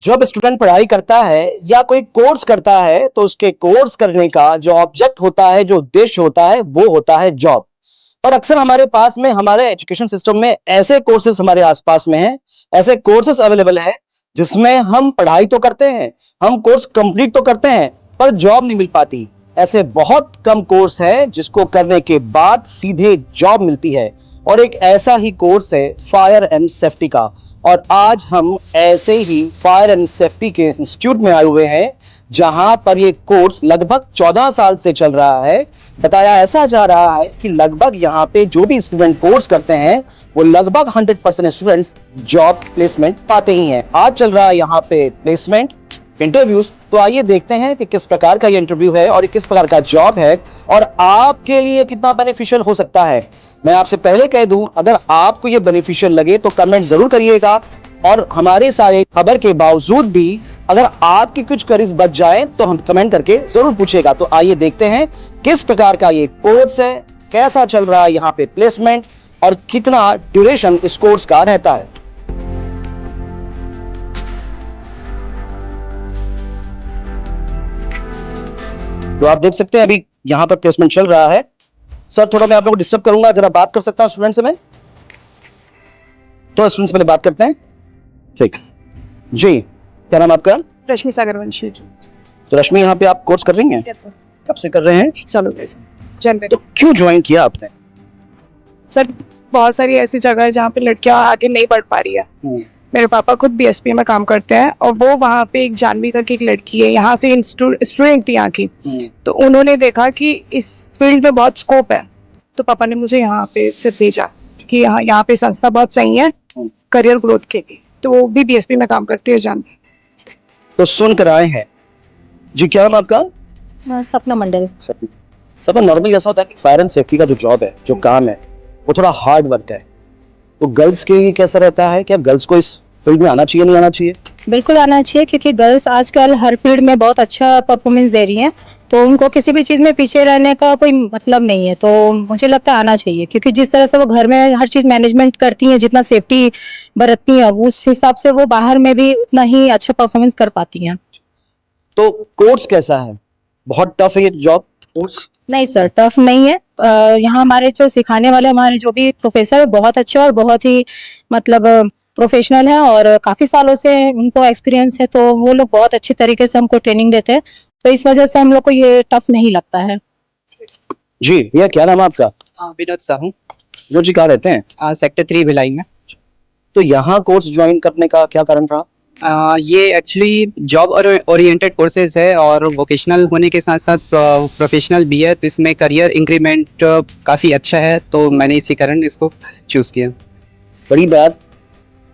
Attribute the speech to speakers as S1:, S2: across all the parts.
S1: जब स्टूडेंट पढ़ाई करता है या कोई कोर्स करता है तो उसके कोर्स करने का जो ऑब्जेक्ट होता है, जो उद्देश्य होता है, वो होता है जॉब। और अक्सर हमारे पास में, हमारे एजुकेशन सिस्टम में ऐसे कोर्सेज हमारे आसपास में हैं, ऐसे कोर्सेज अवेलेबल है जिसमें हम पढ़ाई तो करते हैं, हम कोर्स कंप्लीट तो करते हैं, पर जॉब नहीं मिल पाती। ऐसे बहुत कम कोर्स है जिसको करने के बाद सीधे जॉब मिलती है, और एक ऐसा ही कोर्स है फायर एंड सेफ्टी का। और आज हम ऐसे ही फायर एंड सेफ्टी के इंस्टीट्यूट में आए हुए हैं, जहां पर ये कोर्स लगभग 14 साल से चल रहा है। बताया ऐसा जा रहा है कि लगभग यहाँ पे जो भी स्टूडेंट कोर्स करते हैं वो लगभग 100% स्टूडेंट्स जॉब प्लेसमेंट पाते ही हैं। आज चल रहा है यहाँ पे प्लेसमेंट इंटरव्यूज, तो आइए देखते हैं कि किस प्रकार का ये इंटरव्यू है और किस प्रकार का जॉब है और आपके लिए कितना बेनिफिशियल हो सकता है। मैं आपसे पहले कह दूं, अगर आपको ये बेनिफिशियल लगे तो कमेंट जरूर करिएगा, और हमारे सारे खबर के बावजूद भी अगर आपकी कुछ क्वेरीज बच जाए तो हम कमेंट करके जरूर पूछेगा। तो आइए देखते हैं किस प्रकार का ये कोर्स है, कैसा चल रहा है यहाँ पे प्लेसमेंट, और कितना ड्यूरेशन इस कोर्स का रहता है। तो आप देख सकते हैं अभी यहाँ पर प्लेसमेंट चल रहा है। सर, थोड़ा मैं आप लोगों को डिस्टर्ब करूंगा, जरा बात कर सकता हूँ स्टूडेंट से मैं? तो स्टूडेंट से पहले बात करते हैं। ठीक जी, क्या नाम आपका?
S2: रश्मि सागरवंशी।
S1: तो रश्मि, यहाँ पे आप कोर्स कर रही हैं?
S2: Yes sir.
S1: कब से कर रहे हैं?
S2: चलो जनवरी।
S1: तो क्यों ज्वाइन किया आपने?
S2: सर, बहुत सारी ऐसी जगह है जहाँ पे लड़कियां आगे नहीं बढ़ पा रही है। मेरे पापा खुद बीएसपी में काम करते हैं, और वो वहाँ पे एक जानवी करके एक लड़की है, यहाँ से स्टूडेंट थी यहाँ की। तो उन्होंने देखा कि इस फील्ड में बहुत स्कोप है, तो पापा ने मुझे यहाँ पे फिर भेजा कि यहाँ पे संस्था बहुत सही है करियर ग्रोथ के लिए। तो वो भी बीएसपी में काम करती है जानवी।
S1: तो सुन कर आए हैं जी। क्या नाम आपका?
S3: सपना मंडल।
S1: सब नॉर्मली ऐसा होता है कि फायर एंड सेफ्टी का जो जॉब है, जो काम है, वो थोड़ा हार्ड वर्क है। तो गर्ल्स के लिए कैसा रहता है? क्या गर्ल्स को इस फील्ड में आना चाहिए, नहीं आना चाहिए?
S3: बिल्कुल आना चाहिए, क्योंकि गर्ल्स आजकल हर फील्ड में बहुत अच्छा परफॉर्मेंस दे रही हैं, तो उनको किसी भी चीज़ में पीछे रहने का कोई मतलब नहीं है। तो मुझे लगता है आना चाहिए, क्योंकि जिस तरह से वो घर में हर चीज़ मैनेजमेंट करती हैं, जितना सेफ्टी बरतती हैं, उस हिसाब से वो बाहर में भी उतना ही अच्छा परफॉर्मेंस कर पाती हैं।
S1: तो कोर्स कैसा है? बहुत टफ है ये जॉब कोर्स?
S3: नहीं सर, टफ नहीं है। यहाँ हमारे जो सिखाने वाले हमारे जो भी प्रोफेसर है बहुत अच्छे और बहुत ही मतलब प्रोफेशनल है, और काफ़ी सालों से उनको एक्सपीरियंस है, तो वो लोग बहुत अच्छी तरीके से हमको ट्रेनिंग देते हैं, तो इस वजह से हम लोग को ये टफ नहीं लगता है।
S1: जी भैया, क्या नाम है आपका?
S4: विनोद साहू।
S1: विनोद जी, कहाँ रहते हैं?
S4: सेक्टर 3 भिलाई में।
S1: तो यहाँ कोर्स ज्वाइन करने का क्या कारण रहा?
S4: ये एक्चुअली जॉब ओरिएंटेड कोर्सेज है, और वोकेशनल होने के साथ साथ प्रोफेशनल भी है, तो इसमें करियर इंक्रीमेंट काफ़ी अच्छा है, तो मैंने इसी कारण इसको चूज़ किया।
S1: बड़ी बात,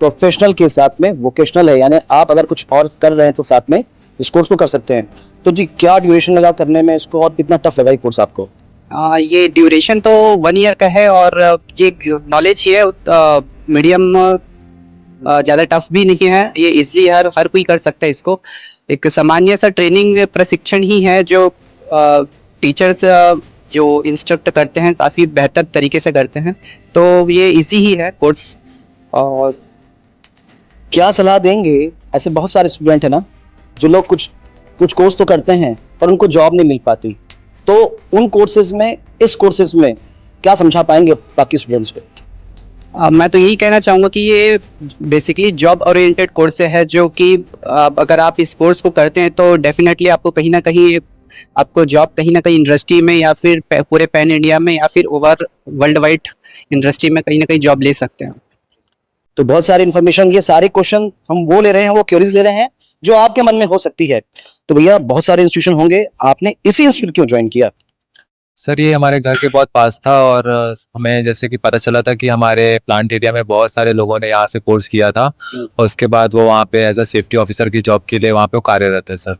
S1: प्रोफेशनल के साथ में वोकेशनल है, यानी आप अगर कुछ और कर रहे हैं तो साथ में इस कोर्स को कर सकते हैं। तो जी, क्या ड्यूरेशन लगा करने में इसको, और कितना टफ लगा ये कोर्स आपको?
S4: ये ड्यूरेशन तो 1 ईयर का है, और ये नॉलेज ही है, मीडियम ज़्यादा टफ भी नहीं है, ये इजली हर कोई कर सकता है इसको। एक सामान्य सा ट्रेनिंग प्रशिक्षण ही है, जो टीचर्स जो इंस्ट्रक्ट करते हैं काफ़ी बेहतर तरीके से करते हैं, तो ये इजी ही है कोर्स। और
S1: क्या सलाह देंगे? ऐसे बहुत सारे स्टूडेंट हैं ना, जो लोग कुछ कोर्स तो करते हैं पर उनको जॉब नहीं मिल पाती, तो उन कोर्सेज में, इस कोर्सेज में क्या समझा पाएंगे बाकी स्टूडेंट्स को?
S4: मैं तो यही कहना चाहूँगा कि ये बेसिकली जॉब ओरिएंटेड कोर्स है, जो कि अगर आप इस कोर्स को करते हैं तो डेफिनेटली आपको कहीं ना कहीं आपको जॉब कहीं ना कहीं इंडस्ट्री में, या फिर पूरे पैन इंडिया में, या फिर ओवर वर्ल्ड वाइड इंडस्ट्री में कहीं ना कहीं जॉब ले सकते हैं।
S1: तो बहुत सारी इन्फॉर्मेशन, ये सारे क्वेश्चन हम वो ले रहे हैं, वो क्वेरीज ले रहे हैं जो आपके मन में हो सकती है। तो भैया, बहुत सारे इंस्टीट्यूशन होंगे, आपने इसी इंस्टीट्यूट क्यों ज्वाइन किया?
S5: सर, ये हमारे घर के बहुत पास था, और हमें जैसे कि पता चला था कि हमारे प्लांट एरिया में बहुत सारे लोगों ने यहाँ से कोर्स किया था, और उसके बाद वो वहाँ पे एज अ सेफ्टी ऑफिसर की जॉब के लिए वहाँ पे वो कार्यरत है। सर,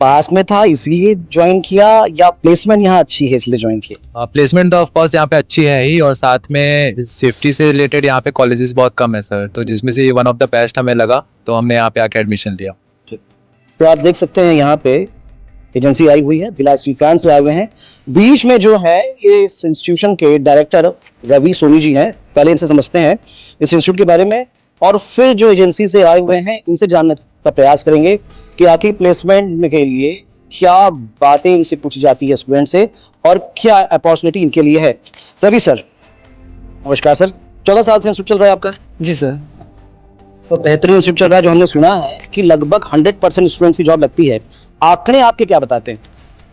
S1: पास में था इसलिए ज्वाइन किया, या प्लेसमेंट यहाँ अच्छी है इसलिए ज्वाइन किया?
S5: प्लेसमेंट तो ऑफ कोर्स यहाँ पे अच्छी है ही, और साथ में सेफ्टी से रिलेटेड यहाँ पे कॉलेजेस बहुत कम है सर, तो जिसमें से ये वन ऑफ द बेस्ट हमें लगा, तो हमने यहाँ पे आके एडमिशन लिया।
S1: तो आप देख सकते हैं यहाँ पे एजेंसी आई हुई है, भिलाई स्टील प्लांट से आए हुए हैं। बीच में जो है ये इस इंस्टीट्यूशन के डायरेक्टर रवि सोनी जी हैं। पहले इनसे समझते हैं इस इंस्टीट्यूट के बारे में, और फिर जो एजेंसी से आए हुए हैं इनसे जानने का प्रयास करेंगे कि आखिर प्लेसमेंट के लिए क्या बातें इनसे पूछी जाती है स्टूडेंट से और क्या अपॉर्चुनिटी इनके लिए है। रवि सर, नमस्कार सर। 14 साल से इंस्टीट्यूट चल रहा है आपका?
S4: जी सर।
S1: तो बेहतरीन इंस्टीट्यूट चल रहा है, जो हमने सुना है कि लगभग 100% स्टूडेंट्स की जॉब लगती है। आंकड़े आपके क्या बताते हैं?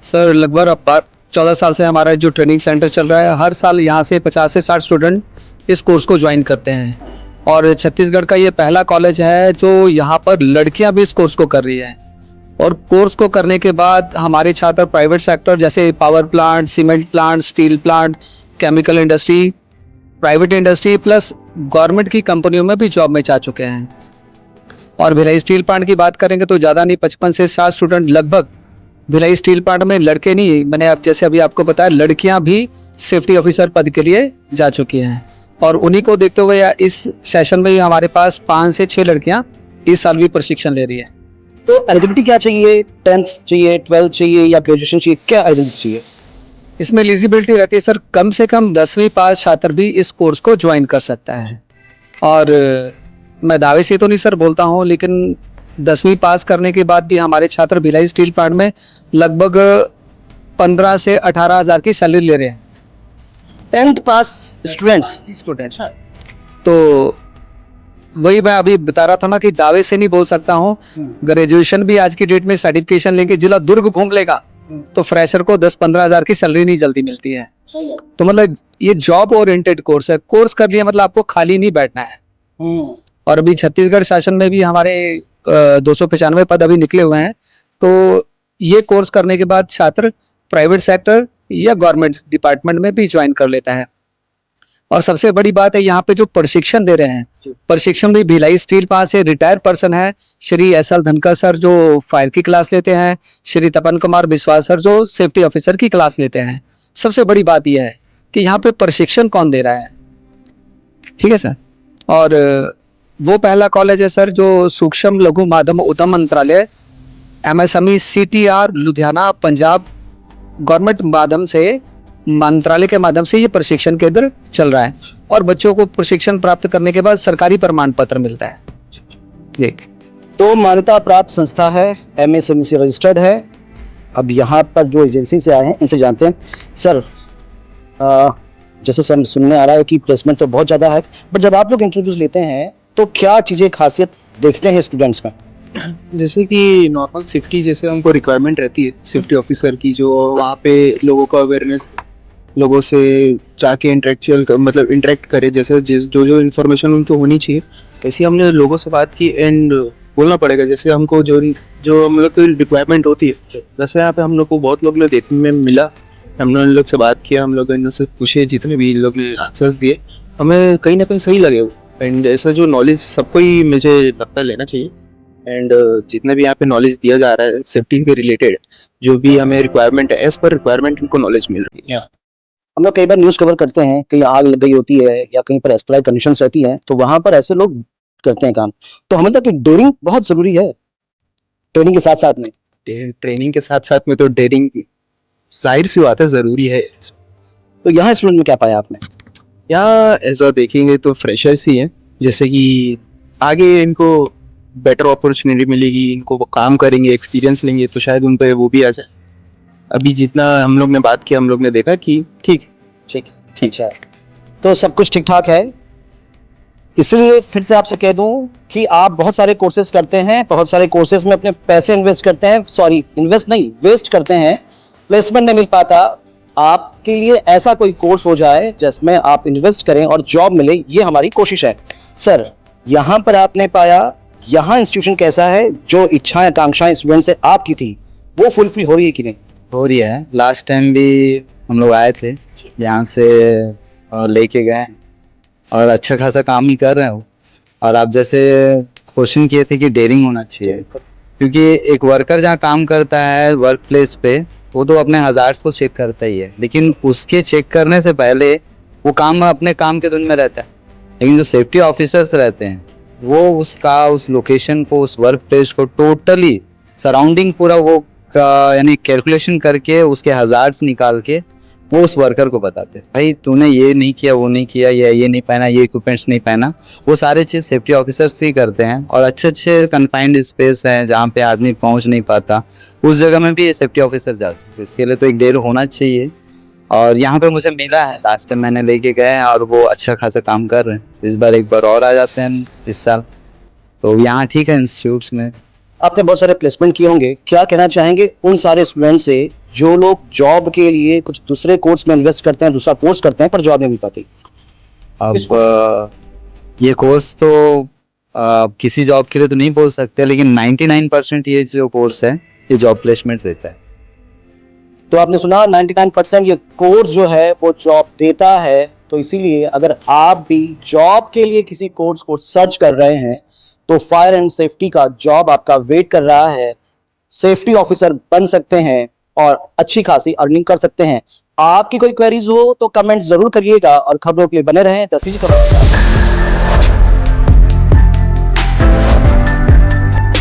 S4: सर लगभग अब 14 साल से हमारा जो ट्रेनिंग सेंटर चल रहा है, हर साल यहाँ से 50 से 60 स्टूडेंट इस कोर्स को ज्वाइन करते हैं और छत्तीसगढ़ का ये पहला कॉलेज है जो यहाँ पर लड़कियाँ भी इस कोर्स को कर रही हैं। और कोर्स को करने के बाद हमारे छात्र प्राइवेट सेक्टर जैसे power plant, cement plant, steel plant, chemical industry, private industry plus government की कंपनियों में भी जॉब में जा चुके हैं। और भिलाई स्टील प्लांट की बात करेंगे तो ज़्यादा नहीं, 55 से 60 स्टूडेंट लगभग भिलाई स्टील प्लांट में, लड़के नहीं, मैंने अब जैसे अभी आपको बताया, लड़कियां भी सेफ्टी ऑफिसर पद के लिए जा चुकी हैं। और उन्हीं को देखते हुए या इस सेशन में हमारे पास 5 से 6 लड़कियां इस साल भी प्रशिक्षण ले रही है।
S1: तो एलिजिबिलिटी क्या चाहिए? 10th चाहिए, 12th चाहिए या ग्रेजुएशन चाहिए? क्या एलिजिबिलिटी चाहिए?
S4: इसमें एलिजिबिलिटी रहती है सर, कम से कम 10वीं पास छात्र भी इस कोर्स को ज्वाइन कर सकता है। और मैं दावे से तो नहीं सर बोलता हूँ, लेकिन 10वीं पास करने के बाद भी हमारे छात्र भिलाई स्टील प्लांट में लगभग 15 से 18 हज़ार की सैलरी ले रहे हैं।
S1: 10th पास स्टूडेंट्स।
S4: तो वही मैं अभी बता रहा था ना कि दावे से नहीं बोल सकता हूँ। ग्रेजुएशन भी आज की डेट में सर्टिफिकेशन लेके जिला दुर्ग घूम लेगा तो फ्रेशर को 10-15 हज़ार की सैलरी नहीं जल्दी मिलती है। तो मतलब ये जॉब ओरिएंटेड कोर्स है। कोर्स कर लिया मतलब आपको खाली नहीं बैठना है। और अभी छत्तीसगढ़ शासन में भी हमारे 295 पद अभी निकले हुए हैं। तो ये कोर्स करने के बाद छात्र प्राइवेट सेक्टर या गवर्नमेंट डिपार्टमेंट में भी ज्वाइन कर लेता है। और सबसे बड़ी बात है यहाँ पे जो प्रशिक्षण दे रहे हैं, प्रशिक्षण भी भिलाई स्टील पास से रिटायर्ड पर्सन है श्री SL धनखड़ सर जो फायर की क्लास लेते हैं, श्री तपन कुमार विश्वास सर जो सेफ्टी ऑफिसर की क्लास लेते हैं। सबसे बड़ी बात यह है कि यहाँ पे प्रशिक्षण कौन दे रहा है, ठीक है सर। और वो पहला कॉलेज है सर जो सूक्ष्म लघु माध्यम उद्यम मंत्रालय MSME CTR Ludhiana Punjab government माध्यम से, मंत्रालय के माध्यम से ये प्रशिक्षण केंद्र चल रहा है। और बच्चों को प्रशिक्षण प्राप्त करने के बाद सरकारी प्रमाण पत्र मिलता है। ये
S1: तो मान्यता प्राप्त संस्था है, MSME से रजिस्टर्ड है। अब यहाँ पर जो एजेंसी से आए हैं इनसे जानते हैं। सर जैसे सर सुनने आ रहा है कि प्लेसमेंट तो बहुत ज़्यादा है, बट जब आप लोग इंटरव्यूज लेते हैं तो क्या चीज़ें खासियत देखते हैं स्टूडेंट्स में?
S6: जैसे कि नॉर्मल सेफ्टी जैसे हमको रिक्वायरमेंट रहती है सेफ्टी ऑफिसर की, जो वहाँ पे लोगों का अवेयरनेस, लोगों से जाके इंटरेक्चुअल मतलब इंटरेक्ट करे, जैसे जो जो इन्फॉर्मेशन उनको होनी चाहिए वैसे हमने लोगों से बात की एंड बोलना पड़ेगा। जैसे हमको जो हम लोग की रिक्वायरमेंट होती है, वैसे यहाँ पे हम लोग को बहुत लोग ने देखने में मिला। हमने उन लोग से बात किया, हम लोग इनसे पूछे, जितने भी लोग ने आंसर्स दिए हमें कहीं ना कहीं सही लगे। एंड ऐसा जो नॉलेज सबको ही मुझे लगता है लेना चाहिए। एंड जितने भी यहाँ पे नॉलेज दिया जा रहा है सेफ्टी के रिलेटेड, जो भी हमें रिक्वायरमेंट है एज पर रिक्वायरमेंट इनको नॉलेज मिल रही है।
S1: हम लोग कई बार न्यूज़ कवर करते हैं, कहीं आग लग गई होती है या कहीं पर एक्सप्लाइट कंडीशंस रहती हैं, तो वहाँ पर ऐसे लोग करते हैं काम। तो हमें लगता है कि डेयरिंग बहुत ज़रूरी है ट्रेनिंग के साथ साथ में।
S6: ट्रेनिंग के साथ साथ में तो डेयरिंग जाहिर सी बात है ज़रूरी है।
S1: तो यहाँ स्टूडेंट में क्या पाया आपने?
S6: यहाँ ऐसा देखेंगे तो फ्रेशर्स ही हैं, जैसे कि आगे इनको बेटर अपॉर्चुनिटी मिलेगी, इनको वो काम करेंगे, एक्सपीरियंस लेंगे तो शायद उन पे वो भी आ जाए। अभी जितना हम लोग ने बात किया, हम लोग ने देखा कि ठीक
S1: है, तो सब कुछ ठीक ठाक है। इसलिए फिर से आपसे कह दूं कि आप बहुत सारे कोर्सेज करते हैं, बहुत सारे कोर्सेज में अपने पैसे इन्वेस्ट करते हैं, सॉरी इन्वेस्ट नहीं वेस्ट करते हैं, प्लेसमेंट नहीं मिल पाता। आपके लिए ऐसा कोई कोर्स हो जाए जिसमें आप इन्वेस्ट करें और जॉब मिले, ये हमारी कोशिश है। सर यहाँ पर आपने पाया, यहाँ इंस्टीट्यूशन कैसा है, जो इच्छाएं आकांक्षाएं स्टूडेंट से आपकी थी वो फुलफिल हो रही है कि नहीं?
S7: हो रही है। लास्ट टाइम भी हम लोग आए थे यहाँ से और लेके गए और अच्छा खासा काम ही कर रहे हो। और आप जैसे क्वेश्चन किए थे कि डेयरिंग होना चाहिए, क्योंकि एक वर्कर जहाँ काम करता है वर्क प्लेस पे, वो तो अपने हज़ार्स को चेक करता ही है, लेकिन उसके चेक करने से पहले वो काम अपने काम के धुन में रहता है। लेकिन जो सेफ्टी ऑफिसर्स रहते हैं वो उस लोकेशन को, उस वर्क प्लेस को टोटली सराउंडिंग पूरा वो यानी कैलकुलेशन करके उसके हज़ार्स निकाल के वो उस वर्कर को बताते हैं, भाई तूने ये नहीं किया, वो नहीं किया, ये नहीं पहना, ये इक्विपमेंट्स नहीं पहना। वो सारे चीज़ सेफ्टी ऑफिसर्स ही करते हैं। और अच्छे अच्छे कन्फाइंड स्पेस हैं जहाँ पे आदमी पहुँच नहीं पाता, उस जगह में भी ये सेफ्टी ऑफिसर जाते हैं। तो इसके लिए तो एक डेढ़ होना चाहिए। और यहाँ पे मुझे मिला है, लास्ट टाइम मैंने लेके गए हैं और वो अच्छा खासा काम कर रहे हैं। इस बार एक बार और आ जाते हैं इस साल, तो यहाँ ठीक है इंस्टीट्यूट्स में।
S1: आपने बहुत सारे प्लेसमेंट किए होंगे, क्या कहना चाहेंगे उन सारे स्टूडेंट से जो लोग जॉब के लिए कुछ दूसरे कोर्स में इन्वेस्ट करते हैं, दूसरा कोर्स करते हैं पर जॉब नहीं मिल पाती?
S7: अब ये कोर्स तो किसी जॉब के लिए तो नहीं बोल सकते, लेकिन 99% ये जो कोर्स है ये जॉब प्लेसमेंट देता है।
S1: तो आपने सुना 99% ये कोर्स जो है वो जॉब देता है। तो इसीलिए अगर आप भी जॉब के लिए किसी कोर्स को सर्च कर रहे हैं तो फायर एंड सेफ्टी का जॉब आपका वेट कर रहा है। सेफ्टी ऑफिसर बन सकते हैं और अच्छी खासी अर्निंग कर सकते हैं। आपकी कोई क्वेरीज हो तो कमेंट जरूर करिएगा और खबरों के लिए बने रहें द CG खबर।